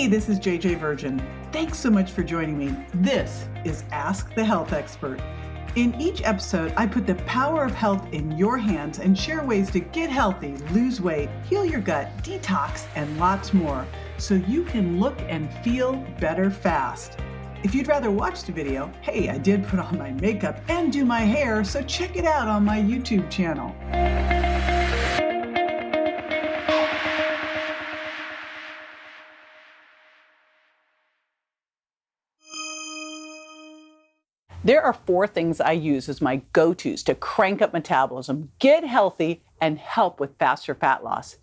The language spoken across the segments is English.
Hey, this is JJ Virgin. Thanks so much for joining me. This is Ask the Health Expert. In each episode, I put the power of health in your hands and share ways to get healthy, lose weight, heal your gut, detox, and lots more, so you can look and feel better fast. If you'd rather watch the video, hey, I did put on my makeup and do my hair, so check it out on my YouTube channel. There are 4 things I use as my go-tos to crank up metabolism, get healthy, and help with faster fat loss.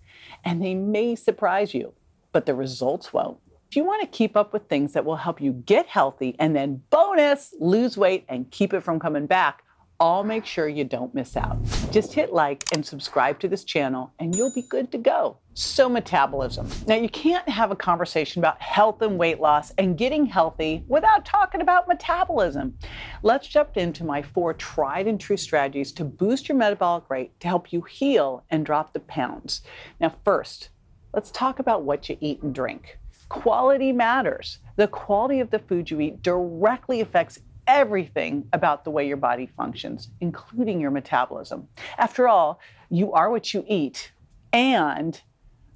And they may surprise you, but the results won't. If you want to keep up with things that will help you get healthy and then bonus, lose weight and keep it from coming back, I'll make sure you don't miss out. Just hit like and subscribe to this channel and you'll be good to go. So metabolism. Now you can't have a conversation about health and weight loss and getting healthy without talking about metabolism. Let's jump into my 4 tried and true strategies to boost your metabolic rate to help you heal and drop the pounds. Now first, let's talk about what you eat and drink. Quality matters. The quality of the food you eat directly affects everything about the way your body functions, including your metabolism. After all, you are what you eat, and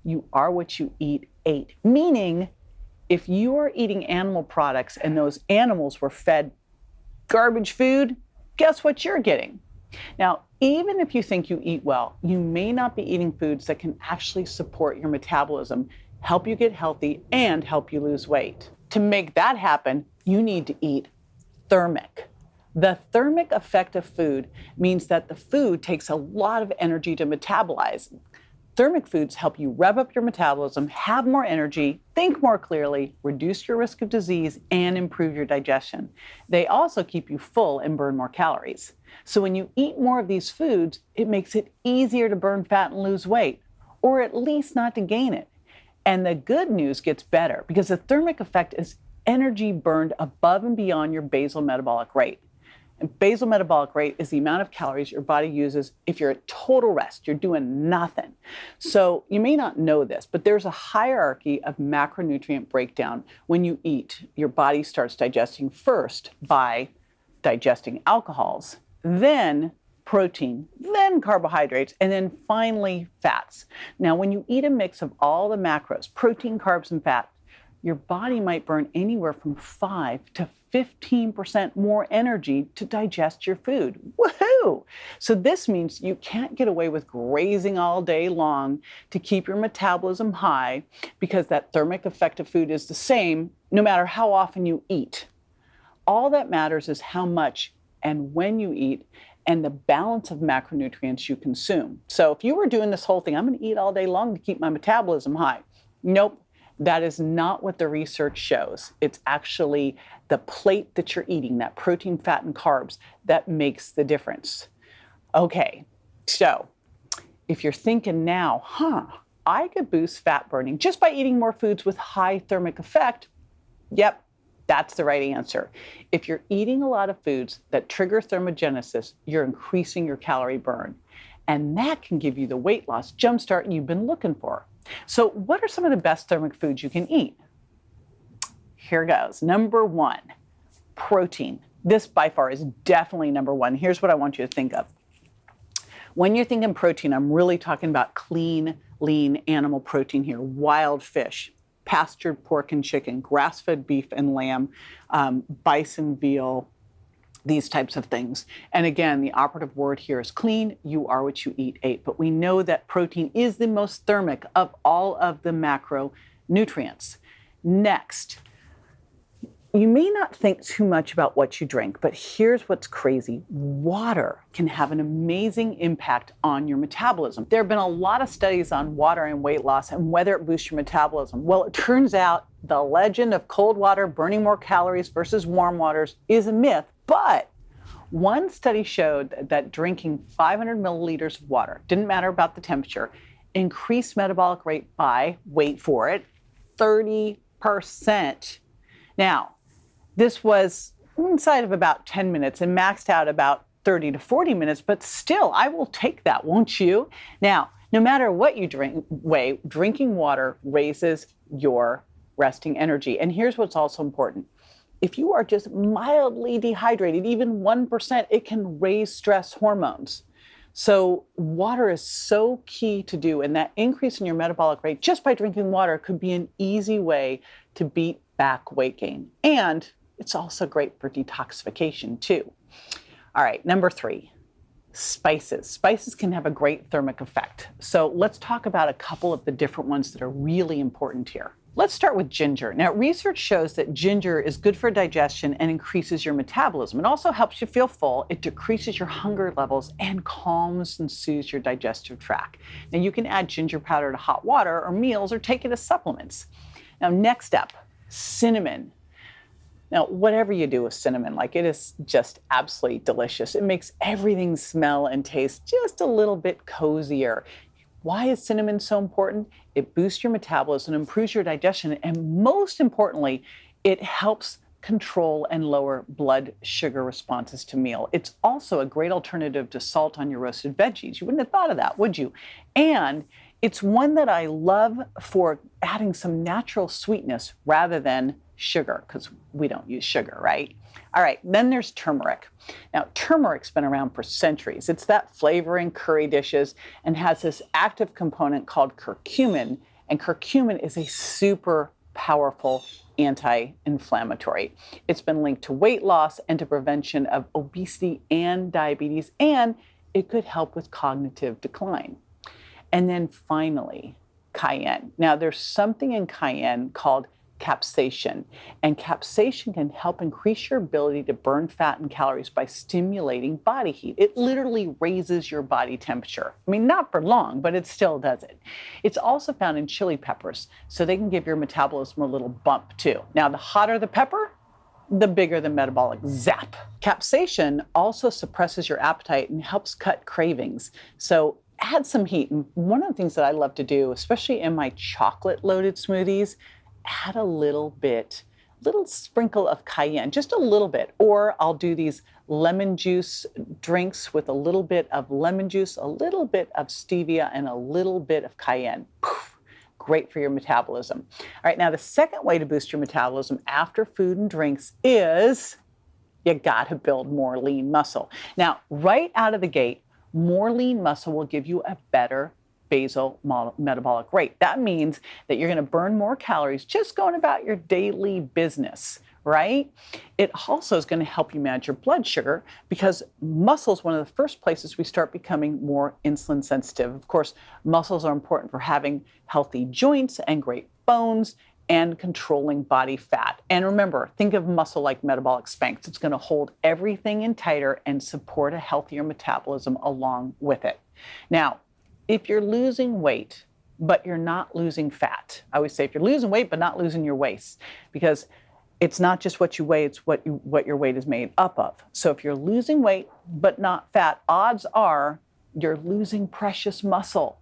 you are what you ate. Meaning, if you are eating animal products and those animals were fed garbage food, guess what you're getting? Now, even if you think you eat well, you may not be eating foods that can actually support your metabolism, help you get healthy, and help you lose weight. To make that happen, you need to eat thermic. The thermic effect of food means that the food takes a lot of energy to metabolize. Thermic foods help you rev up your metabolism, have more energy, think more clearly, reduce your risk of disease, and improve your digestion. They also keep you full and burn more calories. So when you eat more of these foods, it makes it easier to burn fat and lose weight, or at least not to gain it. And the good news gets better because the thermic effect is energy burned above and beyond your basal metabolic rate. And basal metabolic rate is the amount of calories your body uses if you're at total rest, you're doing nothing. So you may not know this, but there's a hierarchy of macronutrient breakdown. When you eat, your body starts digesting first by digesting alcohols, then protein, then carbohydrates, and then finally fats. Now, when you eat a mix of all the macros, protein, carbs, and fat, your body might burn anywhere from 5 to 15% more energy to digest your food. Woohoo! So this means you can't get away with grazing all day long to keep your metabolism high because that thermic effect of food is the same no matter how often you eat. All that matters is how much and when you eat and the balance of macronutrients you consume. So if you were doing this whole thing, I'm going to eat all day long to keep my metabolism high. Nope. That is not what the research shows. It's actually the plate that you're eating, that protein, fat, and carbs, that makes the difference. Okay, so if you're thinking now, I could boost fat burning just by eating more foods with high thermic effect, yep, that's the right answer. If you're eating a lot of foods that trigger thermogenesis, you're increasing your calorie burn. And that can give you the weight loss jumpstart you've been looking for. So what are some of the best thermic foods you can eat? Here goes. Number 1, protein. This by far is definitely number 1. Here's what I want you to think of. When you're thinking protein, I'm really talking about clean, lean animal protein here. Wild fish, pastured pork and chicken, grass-fed beef and lamb, bison, veal, these types of things. And again, the operative word here is clean. You are what you ate. But we know that protein is the most thermic of all of the macronutrients. Next, you may not think too much about what you drink, but here's what's crazy. Water can have an amazing impact on your metabolism. There have been a lot of studies on water and weight loss and whether it boosts your metabolism. Well, it turns out the legend of cold water burning more calories versus warm waters is a myth. But one study showed that drinking 500 milliliters of water, didn't matter about the temperature, increased metabolic rate by, wait for it, 30%. Now, this was inside of about 10 minutes and maxed out about 30 to 40 minutes, but still, I will take that, won't you? Now, no matter what you drink, drinking water raises your resting energy. And here's what's also important. If you are just mildly dehydrated, even 1%, it can raise stress hormones. So water is so key to do, and that increase in your metabolic rate just by drinking water could be an easy way to beat back weight gain. And it's also great for detoxification too. All right, number 3, spices. Spices can have a great thermic effect. So let's talk about a couple of the different ones that are really important here. Let's start with ginger. Now, research shows that ginger is good for digestion and increases your metabolism. It also helps you feel full. It decreases your hunger levels and calms and soothes your digestive tract. Now, you can add ginger powder to hot water or meals or take it as supplements. Now, next up, cinnamon. Now, whatever you do with cinnamon, like it is just absolutely delicious. It makes everything smell and taste just a little bit cozier. Why is cinnamon so important? It boosts your metabolism, improves your digestion, and most importantly, it helps control and lower blood sugar responses to meal. It's also a great alternative to salt on your roasted veggies. You wouldn't have thought of that, would you? And it's one that I love for adding some natural sweetness rather than sugar, because we don't use sugar, right? All right, then there's turmeric. Now, turmeric's been around for centuries. It's that flavor in curry dishes and has this active component called curcumin, and curcumin is a super powerful anti-inflammatory. It's been linked to weight loss and to prevention of obesity and diabetes, and it could help with cognitive decline. And then finally, cayenne. Now, there's something in cayenne called capsaicin, and capsaicin can help increase your ability to burn fat and calories by stimulating body heat. It literally raises your body temperature. I mean, not for long, but it still does it. It's also found in chili peppers, so they can give your metabolism a little bump too. Now, the hotter the pepper, the bigger the metabolic zap. Capsaicin also suppresses your appetite and helps cut cravings. So add some heat. And one of the things that I love to do, especially in my chocolate-loaded smoothies, add a little sprinkle of cayenne, just a little bit. Or I'll do these lemon juice drinks with a little bit of lemon juice, a little bit of stevia, and a little bit of cayenne. Poof, great for your metabolism. All right, now the second way to boost your metabolism after food and drinks is you gotta build more lean muscle. Now, right out of the gate, more lean muscle will give you a better basal metabolic rate. That means that you're going to burn more calories just going about your daily business, right? It also is going to help you manage your blood sugar because muscle is one of the first places we start becoming more insulin sensitive. Of course, muscles are important for having healthy joints and great bones and controlling body fat. And remember, think of muscle like metabolic Spanx. It's going to hold everything in tighter and support a healthier metabolism along with it. Now, if you're losing weight, but you're not losing fat, I always say if you're losing weight, but not losing your waist, because it's not just what you weigh, it's what your weight is made up of. So if you're losing weight, but not fat, odds are you're losing precious muscle.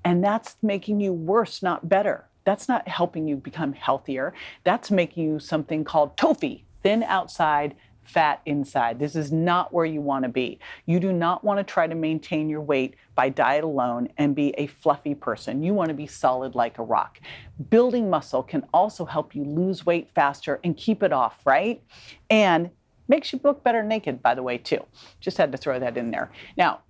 And that's making you worse, not better. That's not helping you become healthier. That's making you something called TOFI, thin outside, fat inside. This is not where you want to be. You do not want to try to maintain your weight by diet alone and be a fluffy person. You want to be solid like a rock. Building muscle can also help you lose weight faster and keep it off, right? And makes you look better naked, by the way, too. Just had to throw that in there. Now,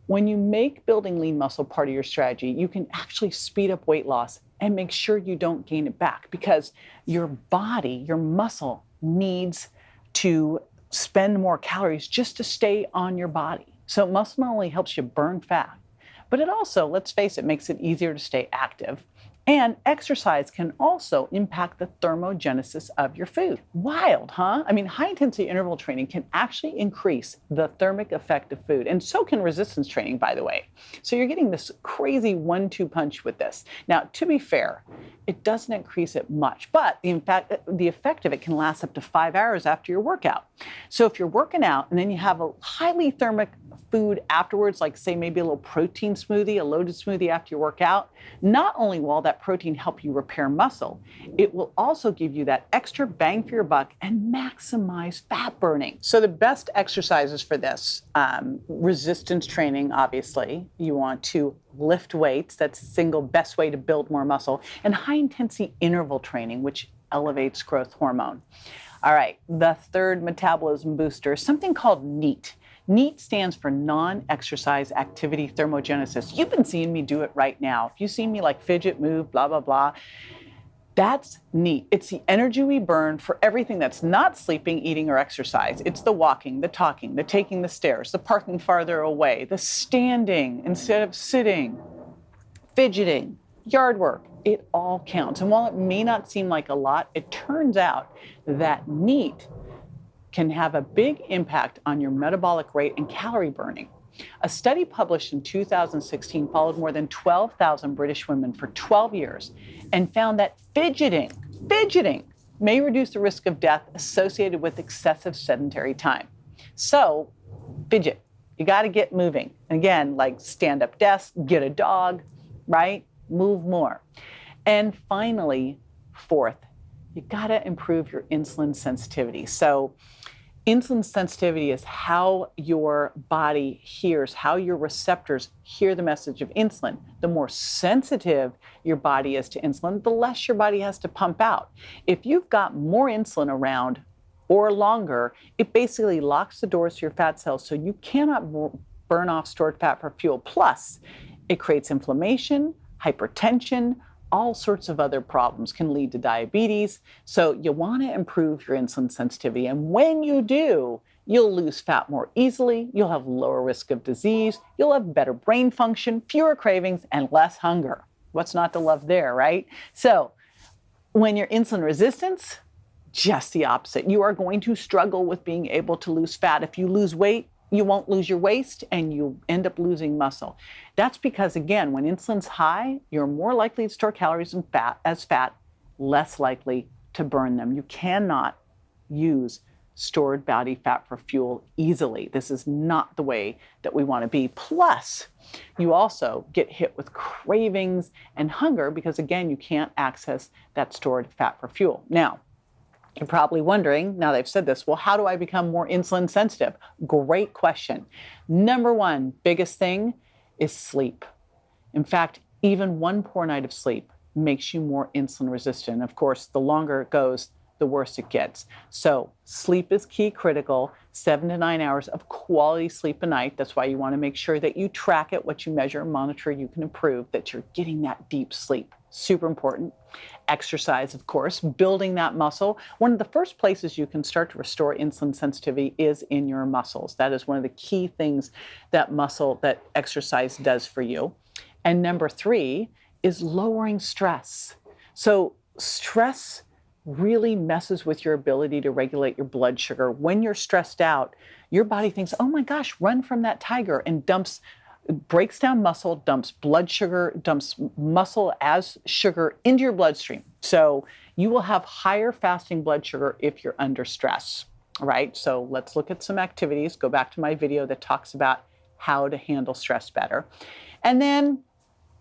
when you make building lean muscle part of your strategy, you can actually speed up weight loss and make sure you don't gain it back because your body, your muscle needs to spend more calories just to stay on your body. So muscle not only helps you burn fat, but it also, let's face it, makes it easier to stay active. And exercise can also impact the thermogenesis of your food. Wild, huh? I mean, high-intensity interval training can actually increase the thermic effect of food, and so can resistance training, by the way. So you're getting this crazy 1-2 punch with this. Now, to be fair, it doesn't increase it much, but the effect of it can last up to 5 hours after your workout. So if you're working out and then you have a highly thermic food afterwards, like say maybe a little protein smoothie, a loaded smoothie after your workout, not only will that that protein help you repair muscle, it will also give you that extra bang for your buck and maximize fat burning. So the best exercises for this, resistance training, obviously. You want to lift weights. That's the single best way to build more muscle. And high intensity interval training, which elevates growth hormone. All right, the third metabolism booster is something called NEAT. NEAT stands for non-exercise activity thermogenesis. You've been seeing me do it right now. If you see me like fidget, move, blah, blah, blah, that's NEAT. It's the energy we burn for everything that's not sleeping, eating, or exercise. It's the walking, the talking, the taking the stairs, the parking farther away, the standing instead of sitting, fidgeting, yard work. It all counts. And while it may not seem like a lot, it turns out that NEAT can have a big impact on your metabolic rate and calorie burning. A study published in 2016 followed more than 12,000 British women for 12 years and found that fidgeting may reduce the risk of death associated with excessive sedentary time. So, fidget. You got to get moving. Again, like stand up desk, get a dog, right? Move more. And finally, fourth, you got to improve your insulin sensitivity. So insulin sensitivity is how your body hears, how your receptors hear the message of insulin. The more sensitive your body is to insulin, the less your body has to pump out. If you've got more insulin around or longer, it basically locks the doors to your fat cells so you cannot burn off stored fat for fuel. Plus, it creates inflammation, hypertension, all sorts of other problems, can lead to diabetes. So you want to improve your insulin sensitivity. And when you do, you'll lose fat more easily, you'll have lower risk of disease, you'll have better brain function, fewer cravings, and less hunger. What's not to love there, right? So when you're insulin resistant, just the opposite. You are going to struggle with being able to lose fat. If you lose weight, you won't lose your waist and you end up losing muscle. That's because, again, when insulin's high, you're more likely to store calories and fat, less likely to burn them. You cannot use stored body fat for fuel easily. This is not the way that we want to be. Plus, you also get hit with cravings and hunger because, again, you can't access that stored fat for fuel. Now, you're probably wondering, now that I've said this, well, how do I become more insulin sensitive? Great question. Number one, biggest thing is sleep. In fact, even one poor night of sleep makes you more insulin resistant. Of course, the longer it goes, the worse it gets. So sleep is key, critical. 7 to 9 hours of quality sleep a night. That's why you want to make sure that you track it, what you measure, monitor, you can improve, that you're getting that deep sleep. Super important. Exercise, of course, building that muscle. One of the first places you can start to restore insulin sensitivity is in your muscles. That is one of the key things that exercise does for you. And number 3 is lowering stress. So stress really messes with your ability to regulate your blood sugar. When you're stressed out, your body thinks, oh my gosh, run from that tiger, and breaks down muscle, dumps blood sugar, dumps muscle as sugar into your bloodstream. So you will have higher fasting blood sugar if you're under stress, right? So let's look at some activities. Go back to my video that talks about how to handle stress better. And then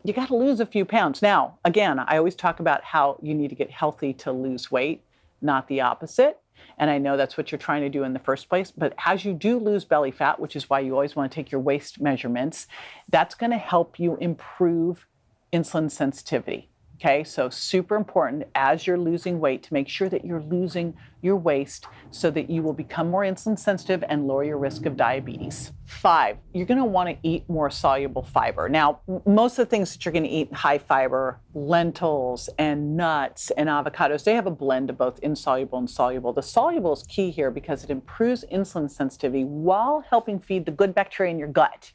you got to lose a few pounds. Now, again, I always talk about how you need to get healthy to lose weight, not the opposite. And I know that's what you're trying to do in the first place. But as you do lose belly fat, which is why you always want to take your waist measurements, that's going to help you improve insulin sensitivity. Okay, so super important as you're losing weight to make sure that you're losing your waist so that you will become more insulin sensitive and lower your risk of diabetes. 5, you're going to want to eat more soluble fiber. Now, most of the things that you're going to eat high fiber, lentils and nuts and avocados, they have a blend of both insoluble and soluble. The soluble is key here because it improves insulin sensitivity while helping feed the good bacteria in your gut.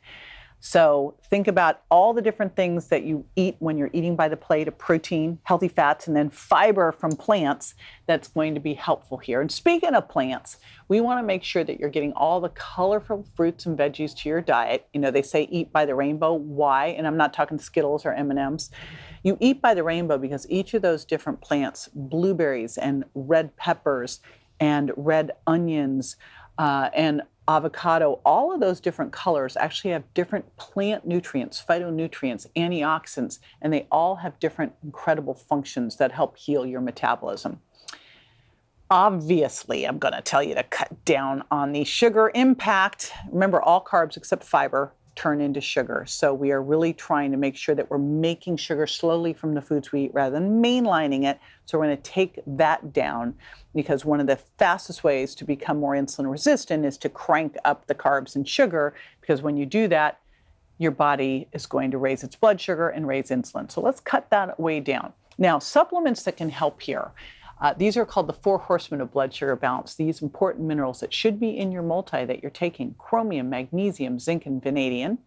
So think about all the different things that you eat when you're eating by the plate of protein, healthy fats, and then fiber from plants that's going to be helpful here. And speaking of plants, we want to make sure that you're getting all the colorful fruits and veggies to your diet. You know, they say eat by the rainbow. Why? And I'm not talking Skittles or M&Ms. You eat by the rainbow because each of those different plants, blueberries and red peppers and red onions, and avocado, all of those different colors actually have different plant nutrients, phytonutrients, antioxidants, and they all have different incredible functions that help heal your metabolism. Obviously, I'm going to tell you to cut down on the sugar impact. Remember, all carbs except fiber turn into sugar. So we are really trying to make sure that we're making sugar slowly from the foods we eat rather than mainlining it. So we're going to take that down, because one of the fastest ways to become more insulin resistant is to crank up the carbs and sugar, because when you do that, your body is going to raise its blood sugar and raise insulin. So let's cut that way down. Now, supplements that can help here. These are called the 4 horsemen of blood sugar balance. These important minerals that should be in your multi that you're taking: chromium, magnesium, zinc, and vanadium.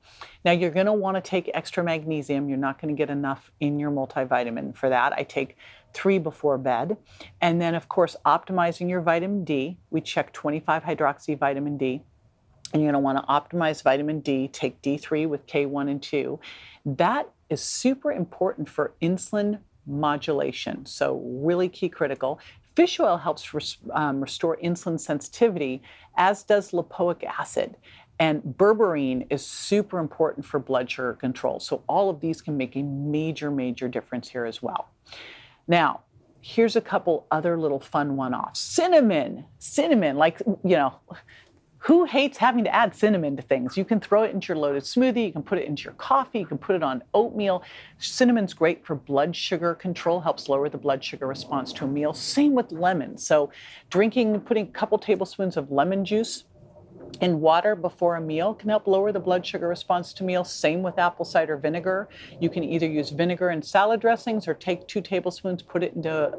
Now, you're going to want to take extra magnesium. You're not going to get enough in your multivitamin. For that, I take 3 before bed. And then, of course, optimizing your vitamin D. We check 25-hydroxy vitamin D. And you're going to want to optimize vitamin D, take D3 with K1 and 2. That is super important for insulin modulation. So really key critical. Fish oil helps restore insulin sensitivity, as does lipoic acid. And berberine is super important for blood sugar control. So all of these can make a major, major difference here as well. Now, here's a couple other little fun one-offs. Cinnamon, like, who hates having to add cinnamon to things? You can throw it into your loaded smoothie, you can put it into your coffee, you can put it on oatmeal. Cinnamon's great for blood sugar control, helps lower the blood sugar response to a meal. Same with lemon. So putting a couple tablespoons of lemon juice in water before a meal can help lower the blood sugar response to meals. Same with apple cider vinegar. You can either use vinegar in salad dressings or take 2 tablespoons, put it into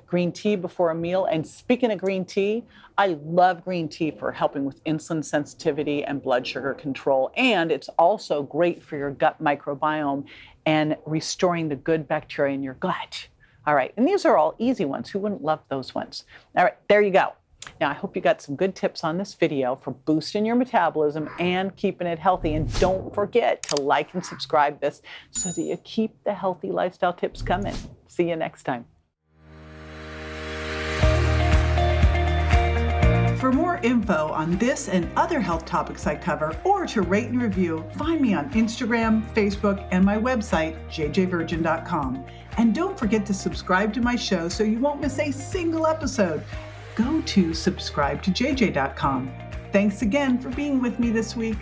green tea before a meal. And speaking of green tea, I love green tea for helping with insulin sensitivity and blood sugar control. And it's also great for your gut microbiome and restoring the good bacteria in your gut. All right, and these are all easy ones. Who wouldn't love those ones? All right, there you go. Now, I hope you got some good tips on this video for boosting your metabolism and keeping it healthy. And don't forget to like and subscribe this so that you keep the healthy lifestyle tips coming. See you next time. For more info on this and other health topics I cover, or to rate and review, find me on Instagram, Facebook, and my website, jjvirgin.com. And don't forget to subscribe to my show so you won't miss a single episode. Go to subscribetoJJ.com. Thanks again for being with me this week.